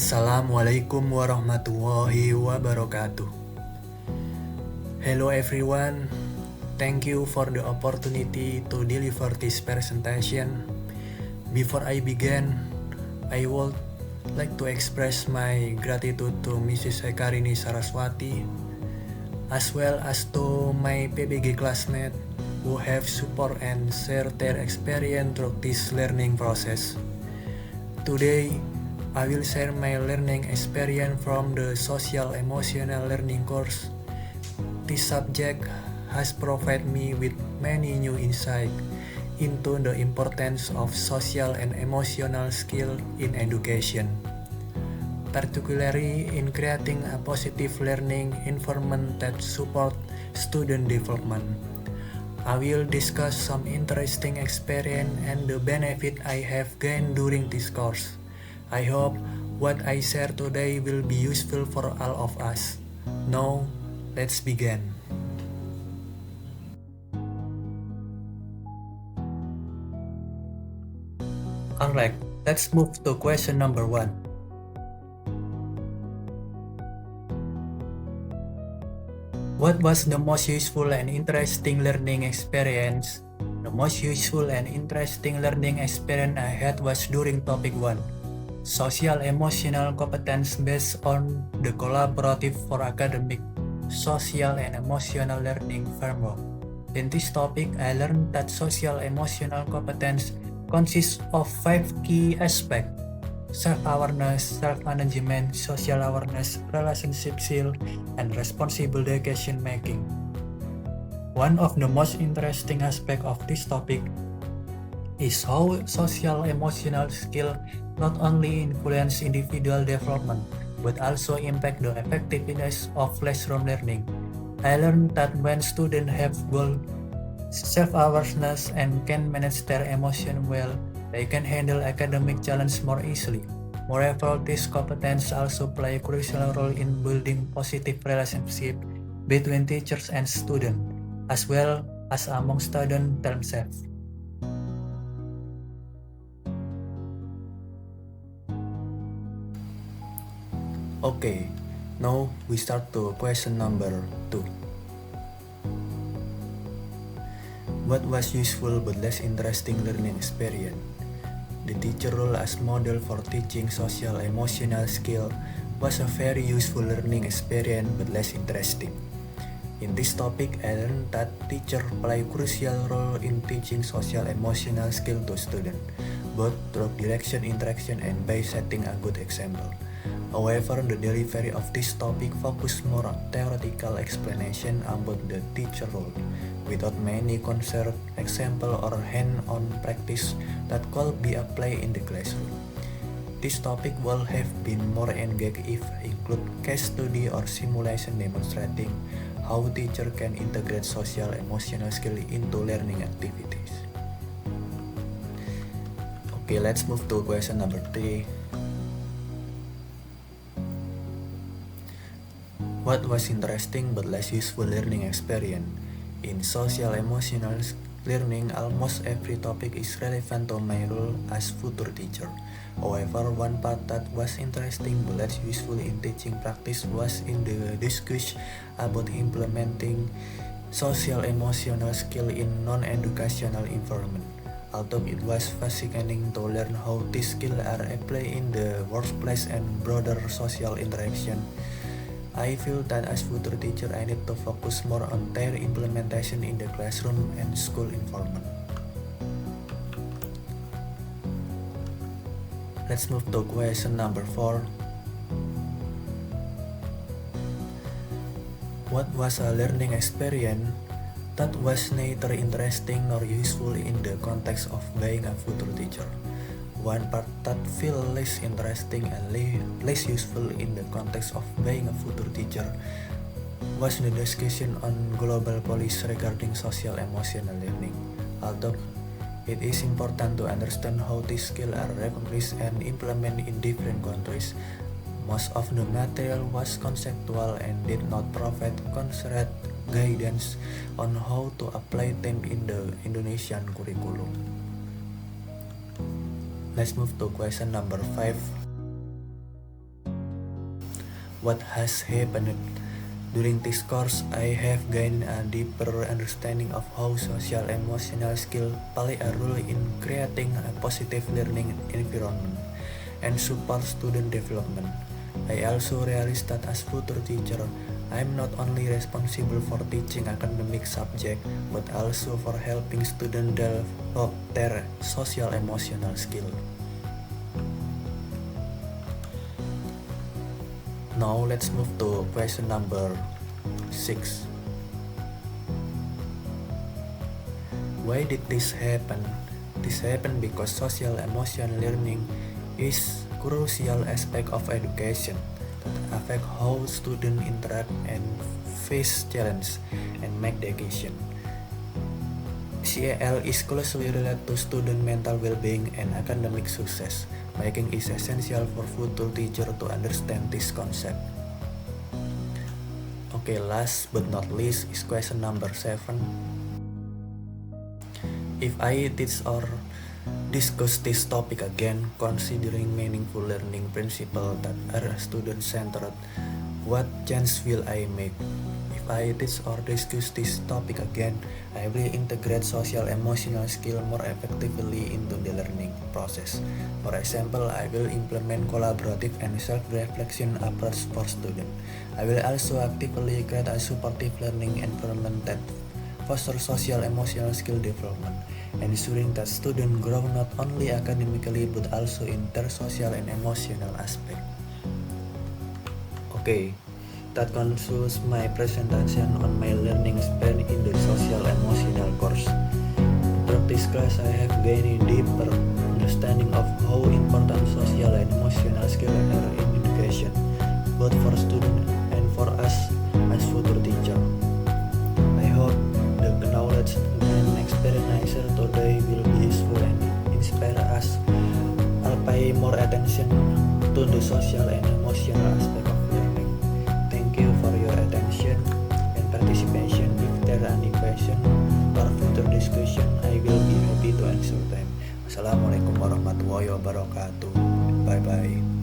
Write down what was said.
Assalamualaikum warahmatullahi wabarakatuh. Hello everyone, thank you for the opportunity to deliver this presentation. Before I begin, I would like to express my gratitude to Mrs. Ekarini Saraswati, as well as to my PBG classmates who have support and share their experience through this learning process. Today, I will share my learning experience from the Social Emotional Learning course. This subject has provided me with many new insights into the importance of social and emotional skill in education, particularly in creating a positive learning environment that supports student development. I will discuss some interesting experience and the benefit I have gained during this course. I hope what I share today will be useful for all of us. Now, let's begin. Alright, let's move to question number 1. What was the most useful and interesting learning experience? The most useful and interesting learning experience I had was during topic 1. Social emotional competence based on the collaborative for academic, social and emotional learning framework. In this topic, I learned that social emotional competence consists of 5 key aspects: self-awareness, self-management, social awareness, relationship skill, and responsible decision making. One of the most interesting aspects of this topic is how social emotional skill not only influence individual development but also impact the effectiveness of classroom learning. I learned that when students have goal, self-awareness, and can manage their emotion well, they can handle academic challenges more easily. Moreover, this competence also play a crucial role in building positive relationship between teachers and students, as well as among students themselves. Okay, now we start to question number 2. What was useful but less interesting learning experience? The teacher role as model for teaching social emotional skill was a very useful learning experience but less interesting. In this topic, I learned that teacher play crucial role in teaching social emotional skill to students, both through direction, interaction, and by setting a good example. However, the delivery of this topic focused more on theoretical explanation about the teacher role, without many concrete example or hand-on practice that could be applied in the classroom. This topic will have been more engaged if include case study or simulation demonstrating how teacher can integrate social emotional skill into learning activities. Okay, let's move to question number 3. What was interesting but less useful learning experience? In social emotional learning, almost every topic is relevant to my role as future teacher. However, one part that was interesting but less useful in teaching practice was in the discussion about implementing social emotional skill in non-educational environment. Although it was fascinating to learn how these skills are applied in the workplace and broader social interaction, I feel that as future teacher I need to focus more on their implementation in the classroom and school environment. Let's move to question number 4. What was a learning experience that was neither interesting nor useful in the context of being a future teacher? One part that feels less interesting and less useful in the context of being a future teacher was the discussion on global policy regarding social emotional learning. Although it is important to understand how these skills are recognized and implemented in different countries, most of the material was conceptual and did not provide concrete guidance on how to apply them in the Indonesian curriculum. Let's move to question number 5. what has happened. During this course, I have gained a deeper understanding of how social emotional skills play a role in creating a positive learning environment and support student development. I also realized that as future teacher, I am not only responsible for teaching academic subject, but also for helping students develop their social emotional skill. Now let's move to question number 6. Why did this happen? This happened because social emotional learning is crucial aspect of education that affect how students interact and face challenge and make decisions. CAL is closely related to student mental well-being and academic success, making it essential for future teachers to understand this concept. Okay, last but not least is question number 7. If I teach or discuss this topic again, considering meaningful learning principles that are student-centered, what change will I make? If I teach or discuss this topic again, I will integrate social emotional skill more effectively into the learning process. For example, I will implement collaborative and self-reflection approach for students. I will also actively create a supportive learning environment that foster social emotional skill development, ensuring that students grow not only academically but also in their social and emotional aspect. Okay, that concludes my presentation on my learning experience in the social emotional course. Through this class, I have gained a deeper understanding of how important social and emotional skills are in education, both for students and for us as future teachers. I hope the knowledge and experience today will be useful and inspire us. I'll pay more attention to the social and emotional aspect of learning. Thank you for your attention and participation. If there are any question or further discussion, I will be happy to answer them. Assalamualaikum warahmatullahi wabarakatuh. Bye bye.